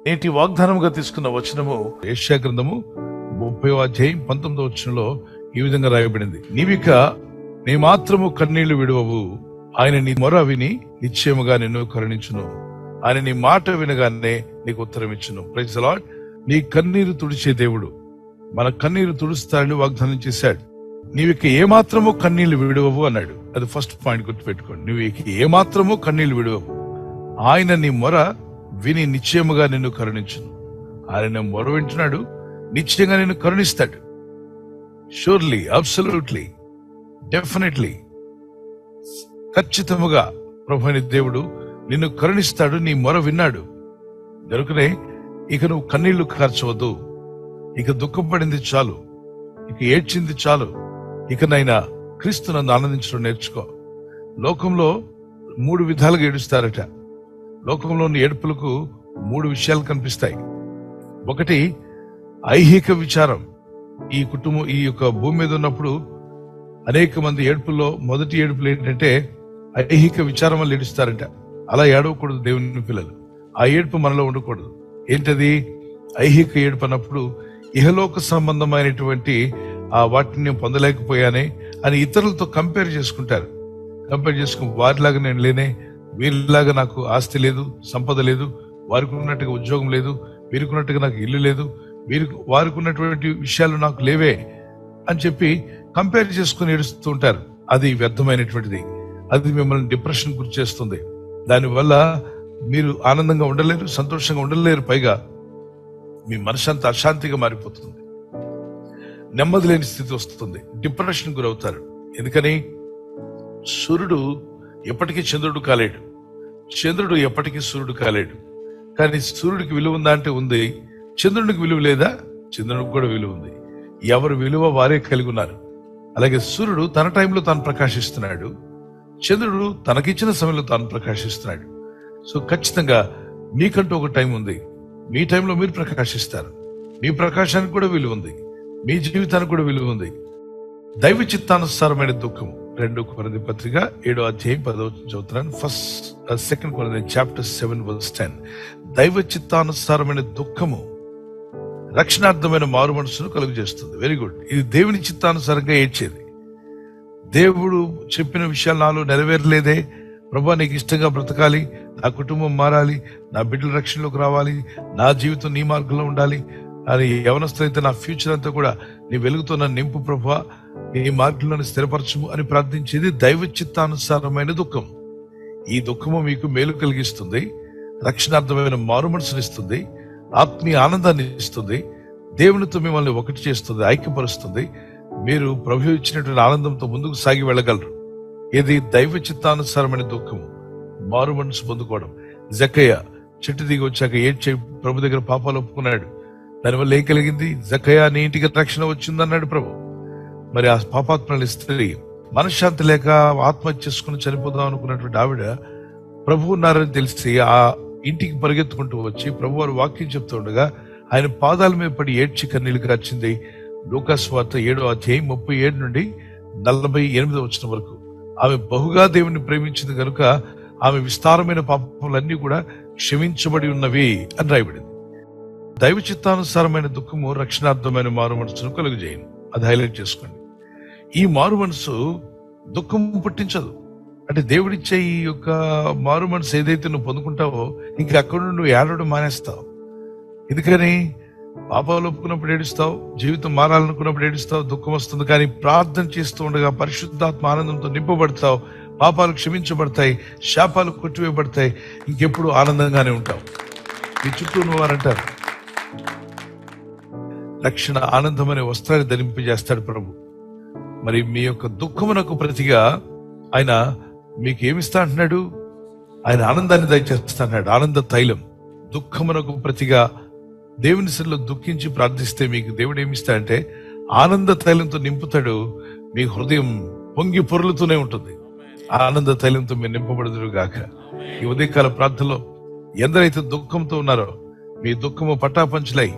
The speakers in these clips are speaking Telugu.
నేటి వాగ్దానముగా తీసుకున్న వచనము యెషయా గ్రంథము 30వ అధ్యాయం 19వ వచనంలో ఈ విధంగా రాయబడింది. నీవిక నీ మాత్రము కన్నీళ్లు విడువవు, ఆయన నీ మొర విని నిశ్చయముగా నిన్ను కరుణించును, ఆయన నీ మాట వినగానే నీకు ఉత్తరం ఇచ్చును. Praise the Lord. నీ కన్నీరు తుడిచే దేవుడు మన కన్నీరు తుడుస్తాడని వాగ్దానం చేశాడు. నీవిక ఏమాత్రము కన్నీళ్లు విడువవు అన్నాడు. అది ఫస్ట్ పాయింట్ గుర్తుపెట్టుకోండి. నువ్వు ఏమాత్రము కన్నీళ్లు విడువవు, ఆయన నీ మొర విని నిశ్చయముగా నిన్ను కరుణించును. ఆయన మొర వింటున్నాడు, నిశ్చయంగా నిన్ను కరుణిస్తాడు. షూర్లీ, అబ్సల్యూట్లీ, డెఫినెట్లీ, ఖచ్చితముగా ప్రభువైన దేవుడు నిన్ను కరుణిస్తాడు. నీ మొర విన్నాడు కనుకనే ఇక నువ్వు కన్నీళ్లు కార్చవద్దు. ఇక దుఃఖం పడింది చాలు, ఇక ఏడ్చింది చాలు. ఇకనైనా క్రీస్తు నందు ఆనందించడం నేర్చుకో. లోకంలో 3 విధాలుగా ఏడుస్తారట. లోకంలోని ఏడుపులకు 3 విషయాలు కనిపిస్తాయి. ఒకటి ఐహిక విచారం. ఈ కుటుంబం ఈ యొక్క భూమి మీద ఉన్నప్పుడు అనేక మంది ఏడుపుల్లో మొదటి ఏడుపులు ఏంటంటే ఐహిక విచారం వల్ల ఏడుస్తారట. అలా ఏడవకూడదు దేవుని పిల్లలు. ఆ ఏడుపు మనలో ఉండకూడదు. ఏంటది? ఐహిక ఏడుపు అన్నప్పుడు ఇహలోక సంబంధమైనటువంటి ఆ వాటిని నేను పొందలేకపోయానే అని ఇతరులతో కంపేర్ చేసుకుంటారు. కంపేర్ చేసుకుని వారిలాగా నేను లేనే, వీరిలాగా నాకు ఆస్తి లేదు, సంపద లేదు, వారికి ఉన్నట్టుగా ఉద్యోగం లేదు, వీరికి ఉన్నట్టుగా నాకు ఇల్లు లేదు, వారికి ఉన్నటువంటి విషయాలు నాకు లేవే అని చెప్పి కంపేర్ చేసుకుని ఏడుస్తూ ఉంటారు. అది వ్యర్థమైనటువంటిది. అది మిమ్మల్ని డిప్రెషన్ గురి చేస్తుంది. దానివల్ల మీరు ఆనందంగా ఉండలేరు, సంతోషంగా ఉండలేరు. పైగా మీ మనసంతా అశాంతిగా మారిపోతుంది, నెమ్మది లేని స్థితి వస్తుంది, డిప్రెషన్ గురవుతారు. ఎందుకని? సూర్యుడు ఎప్పటికీ చంద్రుడు కాలేడు, చంద్రుడు ఎప్పటికీ సూర్యుడు కాలేడు. కానీ సూర్యుడికి విలువ ఉందా అంటే ఉంది. చంద్రుడికి విలువ లేదా? చంద్రుడికి కూడా విలువ ఉంది. ఎవరు విలువ వారే కలిగి ఉన్నారు. అలాగే సూర్యుడు తన టైంలో తాను ప్రకాశిస్తున్నాడు, చంద్రుడు తనకిచ్చిన సమయంలో తాను ప్రకాశిస్తున్నాడు. సో ఖచ్చితంగా మీకంటూ ఒక టైం ఉంది. మీ టైంలో మీరు ప్రకాశిస్తారు. మీ ప్రకాశానికి కూడా విలువ ఉంది, మీ జీవితానికి కూడా విలువ ఉంది. దైవ చిత్తానుసారమైన దుఃఖం 2 కొరింథీ పత్రిక 7వ అధ్యాయం 10వ చదువుతున్నాను. 2 కొరింథీ చాప్టర్ 7:10. దైవ చిత్తానుసారమైన దుఃఖము రక్షణార్థమైన మారు మనసును కలుగు చేస్తుంది. Very good. ఇది దేవుని చిత్తానుసారంగా ఏడ్చేది. దేవుడు చెప్పిన విషయాలు నాలో నెరవేరలేదే, ప్రభువా నీకు ఇష్టంగా బ్రతకాలి, నా కుటుంబం మారాలి, నా బిడ్డల రక్షణలోకి రావాలి, నా జీవితం నీ మార్గంలో ఉండాలి అని యవనస్తులైతే నా ఫ్యూచర్ అంతా కూడా నీ వెలుగుతో నన్ను నింపు ప్రభువా, నీ మార్గంలోని స్థిరపరచము అని ప్రార్థించేది దైవ చిత్తానుసారమైన దుఃఖం. ఈ దుఃఖము మీకు మేలు కలిగిస్తుంది, రక్షణార్థమైన మారు మనసునిస్తుంది, ఆత్మీయ ఆనందాన్ని ఇస్తుంది, దేవునితో మిమ్మల్ని ఒకటి చేస్తుంది, ఐక్యపరుస్తుంది. మీరు ప్రభు ఇచ్చినటువంటి ఆనందంతో ముందుకు సాగి వెళ్ళగలరు. ఇది దైవ చిత్తానుసారమైన దుఃఖము, మారు మనసు పొందుకోవడం. జక్కయ్య చెట్టు దిగి వచ్చాక ఏడ్చే ప్రభు దగ్గర పాపాలు ఒప్పుకున్నాడు. దానివల్ల ఏం కలిగింది? జక్కయ్య నీ ఇంటికి రక్షణ వచ్చిందన్నాడు ప్రభు. మరి ఆ పాపాత్మల స్త్రీ మనశ్శాంతి లేక ఆత్మహత్య చేసుకుని చనిపోదాం అనుకున్నటువంటి ఆవిడ ప్రభు ఉన్నారని తెలిసి ఆ ఇంటికి పరిగెత్తుకుంటూ వచ్చి ప్రభు వారు వాక్యం చెప్తూ ఉండగా ఆయన పాదాల మీద పడి ఏడ్చి కన్నీళ్లు కార్చింది. లూకాసు వార్త 7వ అధ్యాయం 37 నుండి 48వ వచనం వరకు. ఆమె బహుగా దేవుని ప్రేమించింది కనుక ఆమె విస్తారమైన పాపములన్నీ కూడా క్షమించబడి ఉన్నవి అని రాయబడింది. దైవ చిత్తానుసారమైన దుఃఖము రక్షణార్థమైన మారు మనసును కలుగజేయను. అది హైలైట్ చేసుకోండి. ఈ మారు మనసు దుఃఖం పుట్టించదు. అంటే దేవుడిచ్చే ఈ యొక్క మారు మనసు ఏదైతే నువ్వు పొందుకుంటావో ఇంకా అక్కడ నువ్వు ఏడవడం మానేస్తావు. ఎందుకని? పాపాలు ఒప్పుకున్నప్పుడు ఏడుస్తావు, జీవితం మారాలనుకున్నప్పుడు ఏడుస్తావు, దుఃఖం వస్తుంది. కానీ ప్రార్థన చేస్తూ ఉండగా పరిశుద్ధాత్మ ఆనందంతో నింపబడతావు, పాపాలు క్షమించబడతాయి, శాపాలు కొట్టివేయబడతాయి, ఇంకెప్పుడు ఆనందంగానే ఉంటావు. మీ చుట్టూ ఉన్నవారంటారు రక్షణ ఆనందమనే వస్త్రాన్ని ధరింపజేస్తాడు ప్రభు. మరి మీ యొక్క దుఃఖమునకు ప్రతిగా ఆయన మీకు ఏమిస్తా అంటున్నాడు? ఆయన ఆనందాన్ని దయచేస్తా అన్నాడు. ఆనంద తైలం. దుఃఖమునకు ప్రతిగా దేవుని సన్నిధిలో దుఃఖించి ప్రార్థిస్తే మీకు దేవుడు ఏమిస్తా అంటే ఆనంద తైలంతో నింపుతాడు. మీ హృదయం పొంగి పొర్లుతూనే ఉంటుంది. ఆనంద తైలంతో మీరు నింపబడుదురు గాక. ఈ ఉదయకాల ప్రార్థనలో ఎందరైతే దుఃఖంతో ఉన్నారో మీ దుఃఖము పటాపంచులై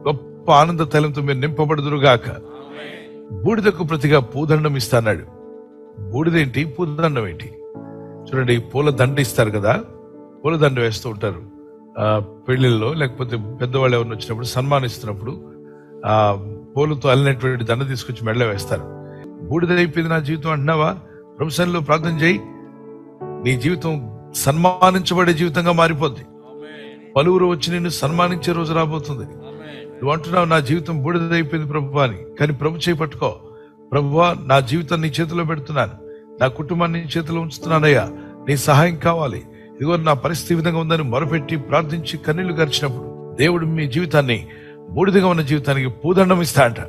గొప్ప ఆనంద తైలంతో మీరు నింపబడుదురు గాక. బూడిదకు ప్రతిగా పూదండం ఇస్తాడు. బూడిదేంటి, పూదండం ఏంటి? చూడండి, పూల దండ ఇస్తారు కదా, పూల దండ వేస్తూ ఉంటారు. పెళ్లిళ్ళలో లేకపోతే పెద్దవాళ్ళు ఎవరిని వచ్చినప్పుడు సన్మానిస్తున్నప్పుడు ఆ పూలతో అల్లినటువంటి దండ తీసుకొచ్చి మెడలో వేస్తారు. బూడిదైపోయింది నా జీవితం అంటున్నావా? ప్రభుత్వంలో ప్రార్థన చేయి, నీ జీవితం సన్మానించబడే జీవితంగా మారిపోద్ది. పలువురు వచ్చి నిన్ను సన్మానించే రోజు రాబోతుంది. నువ్వు అంటున్నావు నా జీవితం బూడిదైపోయింది ప్రభు అని, కానీ ప్రభు చేపట్టుకో. ప్రభువా, నా జీవితం నీ చేతిలో పెడుతున్నాను, నా కుటుంబాన్ని నీ చేతిలో ఉంచుతున్నానయ్యా, నీ సహాయం కావాలి, ఇదిగో నా పరిస్థితి విధంగా ఉందని మొరపెట్టి ప్రార్థించి కన్నీళ్లు గరిచినప్పుడు దేవుడు మీ జీవితాన్ని, బూడిదగా ఉన్న జీవితానికి పూదండం ఇస్తా అంట.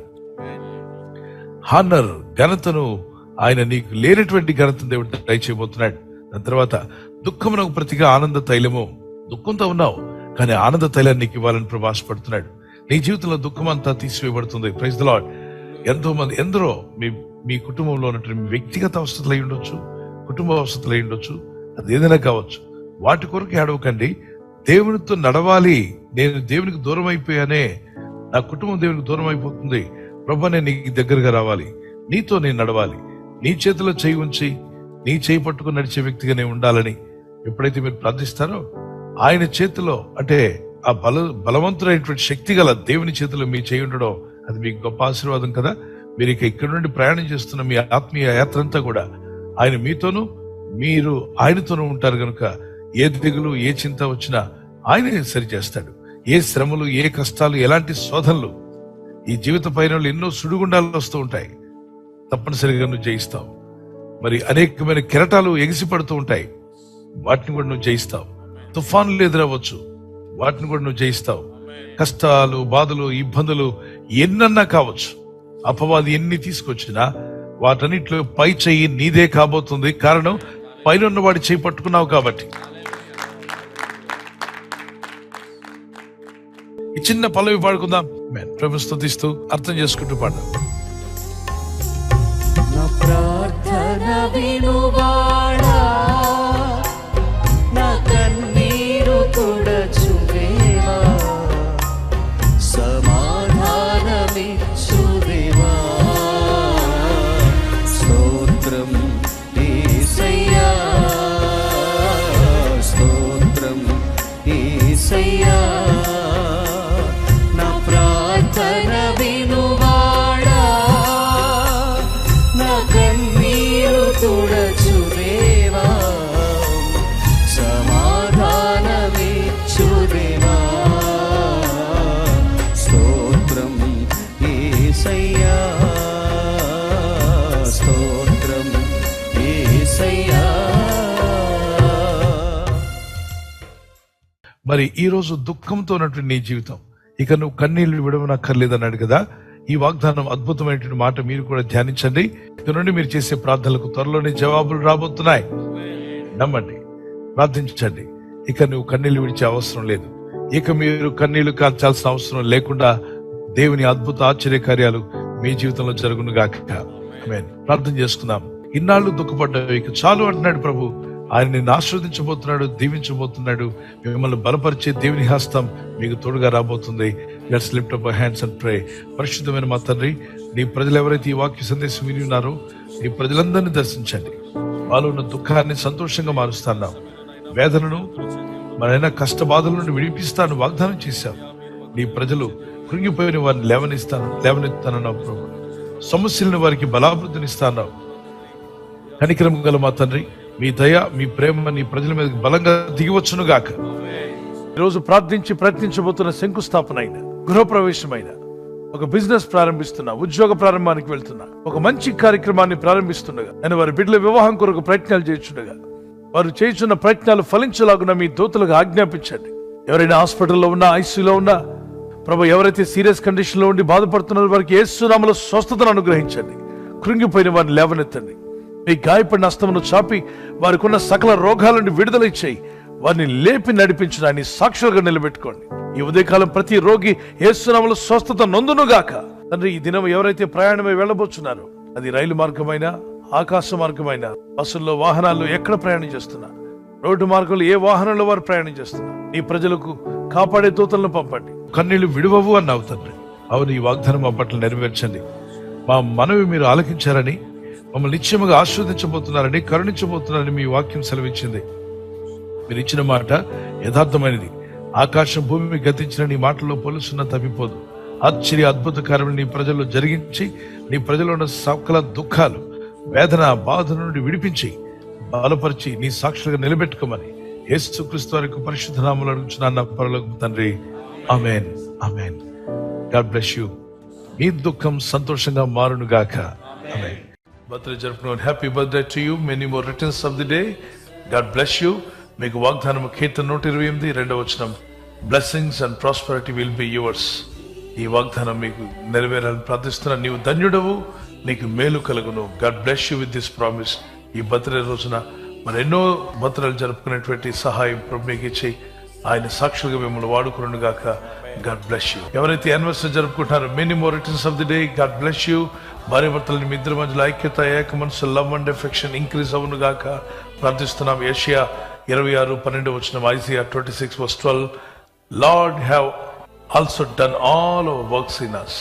హానర్, ఘనతను ఆయన నీకు లేనటువంటి ఘనతను దేవుడు ట్రై చేయబోతున్నాడు. దాని తర్వాత దుఃఖమునకు ప్రతిగా ఆనంద తైలము. దుఃఖంతో ఉన్నావు కానీ ఆనంద తైలాన్ని నీకు ఇవ్వాలని ప్రభు ఆశపడుతున్నాడు. నీ జీవితంలో దుఃఖం అంతా తీసివేయబడుతుంది. Praise the Lord. ఎంతో మంది, ఎందరో మీ కుటుంబంలో ఉన్నటువంటి మీ వ్యక్తిగత అవసరాలు అయి ఉండొచ్చు, కుటుంబ అవసరాలు అయి ఉండొచ్చు, అది ఏదైనా కావచ్చు. వాటి కొరకు ఏడవకండి. దేవునితో నడవాలి. నేను దేవునికి దూరం అయిపోయానే, నా కుటుంబం దేవునికి దూరం అయిపోతుంది, ప్రభు నేను నీకు దగ్గరగా రావాలి, నీతో నేను నడవాలి, నీ చేతిలో చేయి ఉంచి నీ చేయి పట్టుకుని నడిచే వ్యక్తిగా నేను ఉండాలని ఎప్పుడైతే మీరు ప్రార్థిస్తారో, ఆయన చేతిలో అంటే ఆ బలవంతుడైనటువంటి శక్తి గల దేవుని చేతిలో మీ చేయి ఉండడం అది మీకు గొప్ప ఆశీర్వాదం కదా. మీరు ఇక్కడ నుండి ప్రయాణం చేస్తున్న మీ ఆత్మీయ యాత్ర అంతా కూడా ఆయన మీతోనూ మీరు ఆయనతోనూ ఉంటారు కనుక ఏ దిగులు ఏ చింత వచ్చినా ఆయనే సరిచేస్తాడు. ఏ శ్రమలు, ఏ కష్టాలు, ఎలాంటి శోధనలు, ఈ జీవిత పయనంలో ఎన్నో సుడిగుండాలు వస్తూ ఉంటాయి, తప్పనిసరిగా నువ్వు జయిస్తావు. మరి అనేకమైన కెరటాలు ఎగిసి పడుతూ ఉంటాయి, వాటిని కూడా నువ్వు జయిస్తావు. తుఫానులు ఎదురవ్వచ్చు, వాటిని కూడా నువ్వు జయిస్తావు. కష్టాలు, బాధలు, ఇబ్బందులు ఎన్నన్నా కావచ్చు, అపవాది ఎన్ని తీసుకొచ్చినా వాటన్నిటిలో పై చెయ్యి నీదే కాబోతుంది. కారణం పైన ఉన్నవాడి చేయి పట్టుకున్నావు కాబట్టి. ఈ చిన్న పల్లవి పాడుకుందాం. ప్రభు స్తుతిస్తూ అర్థం చేసుకుంటూ పాడదాం. నా ప్రార్థన వినువాడా, నా కన్నీరు తుడచువేవా, సమాధానమిచ్చుదేవా. స్తోత్రం యేసయ్యా, స్తోత్రం యేసయ్యా. నా ప్రార్థన వినువాడా, నా కన్నీరు తుడచుదేవా, సమాధానమిచ్చుదేవా. స్తోత్రం యేసయ్యా, స్తోత్రం యేసయ్యా. మరి ఈ రోజు దుఃఖంతో ఉన్నటువంటి నీ జీవితం, ఇక నువ్వు కన్నీళ్లు విడవనక్కర్లేదన్నాడు కదా. ఈ వాగ్దానం అద్భుతమైనటువంటి మాట మీరు కూడా ధ్యానించండి. ఇక నుండి మీరు చేసే ప్రార్థనలకు త్వరలోనే జవాబులు రాబోతున్నాయి. నమ్మండి, ప్రార్థించండి. ఇక నువ్వు కన్నీళ్లు విడిచే అవసరం లేదు. ఇక మీరు కన్నీళ్లు కాల్చాల్సిన అవసరం లేకుండా దేవుని అద్భుత ఆశ్చర్య కార్యాలు మీ జీవితంలో జరుగును గాక. ఆమేన్. ప్రార్థన చేసుకుందాం. ఇన్నాళ్ళు దుఃఖపడ్డావు, ఇక చాలు అంటున్నాడు ప్రభు. ఆయన నిన్ను ఆశీర్వదించబోతున్నాడు, దీవించబోతున్నాడు. మిమ్మల్ని బలపరిచే దేవుని హస్తం మీకు తోడుగా రాబోతుంది. Let's lift up our hands and pray. పరిశుద్ధమైన మా తండ్రి, నీ ప్రజలు ఎవరైతే ఈ వాక్య సందేశం విని ఉన్నారో నీ ప్రజలందరినీ దర్శించండి. వాళ్ళు ఉన్న దుఃఖాన్ని సంతోషంగా మారుస్తున్నాం, వేదనను మరైనా కష్ట బాధల నుండి విడిపిస్తాను వాగ్దానం చేశావు. నీ ప్రజలు కృంగిపోయిన వారిని లేవనెత్తానన్నావు ప్రభు. సమస్యలను వారికి బలాభివృద్ధినిస్తాన్నావు. కనికరం గల మా తండ్రి, మీ దయ, మీ ప్రేమ నీ ప్రజల మీద బలంగా దిగివచ్చును గాక. ఈరోజు ప్రార్థించి ప్రయత్నించబోతున్న శంకుస్థాపన అయిన, గృహప్రవేశమైన, ఒక బిజినెస్ ప్రారంభిస్తున్నా, ఉద్యోగ ప్రారంభానికి వెళ్తున్నా, ఒక మంచి కార్యక్రమాన్ని ప్రారంభిస్తుండగా, నేను వారి బిడ్డల వివాహం కొరకు ప్రయత్నాలు చేస్తుండగా, వారు చేస్తున్న ప్రయత్నాలు ఫలించలాగున మీ దూతలకు ఆజ్ఞాపించండి. ఎవరైనా హాస్పిటల్లో ఉన్నా, ఐసీయూలో ఉన్నా ప్రభు, ఎవరైతే సీరియస్ కండిషన్ లో ఉండి బాధపడుతున్నారో వారికి యేసు నామములో స్వస్థతను అనుగ్రహించండి. కృంగిపోయిన వారిని లేవనెత్తండి. మీ గాయపడిన హస్తమును చాపి వారికి ఉన్న సకల రోగాల నుండి విడుదల ఇచ్చేయి. వారిని లేపి నడిపించడాన్ని సాక్షులుగా నిలబెట్టుకోండి. ఈ ఉదయకాలం ప్రతి రోగి యేసు నామములో స్వస్థత నొందునుగాక. తండ్రి, ఈ దినం ఎవరైతే ప్రయాణమై వెళ్ళబోతున్నారో, అది రైలు మార్గమైనా, ఆకాశ మార్గమైనా, బస్సుల్లో, వాహనాల్లో ఎక్కడ ప్రయాణం చేస్తున్నా, రోడ్డు మార్గంలో ఏ వాహనంలో వారు ప్రయాణం చేస్తున్నా, ఈ ప్రజలకు కాపాడే దూతలను పంపండి. కన్నీళ్లు విడువవు అన్నావు తండ్రి. అవును, ఈ వాగ్దానం మా పట్ల నెరవేర్చండి. మా మనవి మీరు ఆలకించారని, మమ్మల్ని నిశ్చయముగా ఆశీర్వదించబోతున్నారని, కరుణించబోతున్నారని మీ వాక్యం సెలవిచ్చింది. మీరు ఇచ్చిన మాట యథార్థమైనది. ఆకాశం భూమి గతించిన నీ మాటల్లో పొలుసున్న తప్పిపోదు. ఆశ్చర్య అద్భుత కార్యములు నీ ప్రజల్లో జరిగించి నీ ప్రజల్లో ఉన్న సకల దుఃఖాలు, వేదన, బాధ నుండి విడిపించి బలపరిచి నీ సాక్షులుగా నిలబెట్టుకోమని యేసుక్రీస్తు వారి పరిశుద్ధ నామములో అడుగుచున్నాను పరలోకపు తండ్రి. ఆమేన్, ఆమేన్. God bless you. మీ దుఃఖం సంతోషంగా మారును గాక. ఆమేన్. బర్త్డే జరుపుకున్న happy birthday to you. Many more returns of the day. God bless you. మీకు వాగ్దానము కీర్తన 128 2వ వచనం, blessings and prosperity will be yours. ఈ వాగ్దానం మీకు నెరవేరాలని ప్రార్థిస్తున్నా. నీవు ధన్యుడవు, నీకు మేలు కలుగును. God bless you with this promise. ఈ బర్త్డే రోజున మరి ఎన్నో బర్త్డేలు జరుపుకునేటువంటి సహాయం ప్రభు మీకు ఇచ్చి ఆయన సాక్షులుగా మిమ్మల్ని వాడుకును గాక. God bless you. ఎవరైతే యానివర్సరీ జరుపుకుంటారో many more returns of the day. God bless you. భార్య భర్తలని మీ ఇద్దరి మధ్యలో ఐక్యత, ఏక మనసు, లవ్ అండ్ ఎఫెక్షన్ ఇంక్రీజ్ అవును గాక ప్రార్థిస్తున్నాం. యెషయా 26:12 వచనం, Isaiah 26:12, lord have also done all our works in us.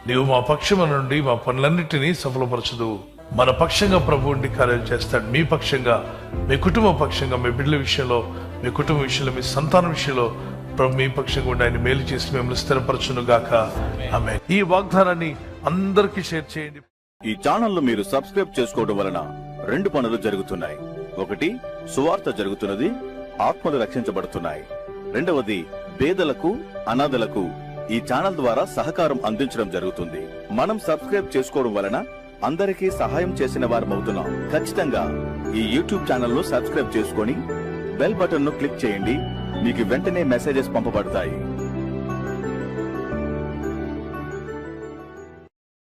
నీవు మా పక్షము నుండి మా పనులన్నిటినీ సఫలపరచదు. మన పక్షంగా ప్రభు ఉండి కార్యాలు చేస్తాడు. మీ పక్షంగా, మీ కుటుంబ పక్షంగా, మీ బిడ్డల విషయంలో, మీ కుటుంబ విషయంలో, మీ సంతానం విషయంలో ప్రభు మీ పక్షంగా ఉండి ఆయన మేలు చేసి మిమ్మల్ని స్థిరపరచును గాక. ఆమేన్. ఈ వాగ్దానాన్ని అందరికీ షేర్ చేయండి. ఈ ఛానల్ మీరు సబ్స్క్రైబ్ చేసుకోవడం వలన 2 పనులు జరుగుతున్నాయి. ఒకటి, సువార్త జరుగుతున్నది, ఆత్మలు రక్షించబడుతున్నాయి. రెండవది, పేదలకు, అనాథలకు ఈ ఛానల్ ద్వారా సహకారం అందించడం జరుగుతుంది. మనం సబ్స్క్రైబ్ చేసుకోవడం వలన అందరికీ సహాయం చేసిన వారమవుతున్నాం. ఖచ్చితంగా ఈ యూట్యూబ్ ఛానల్ ను సబ్స్క్రైబ్ చేసుకొని బెల్ బటన్ ను క్లిక్ చేయండి. మీకు వెంటనే మెసేజెస్ పంపబడతాయి.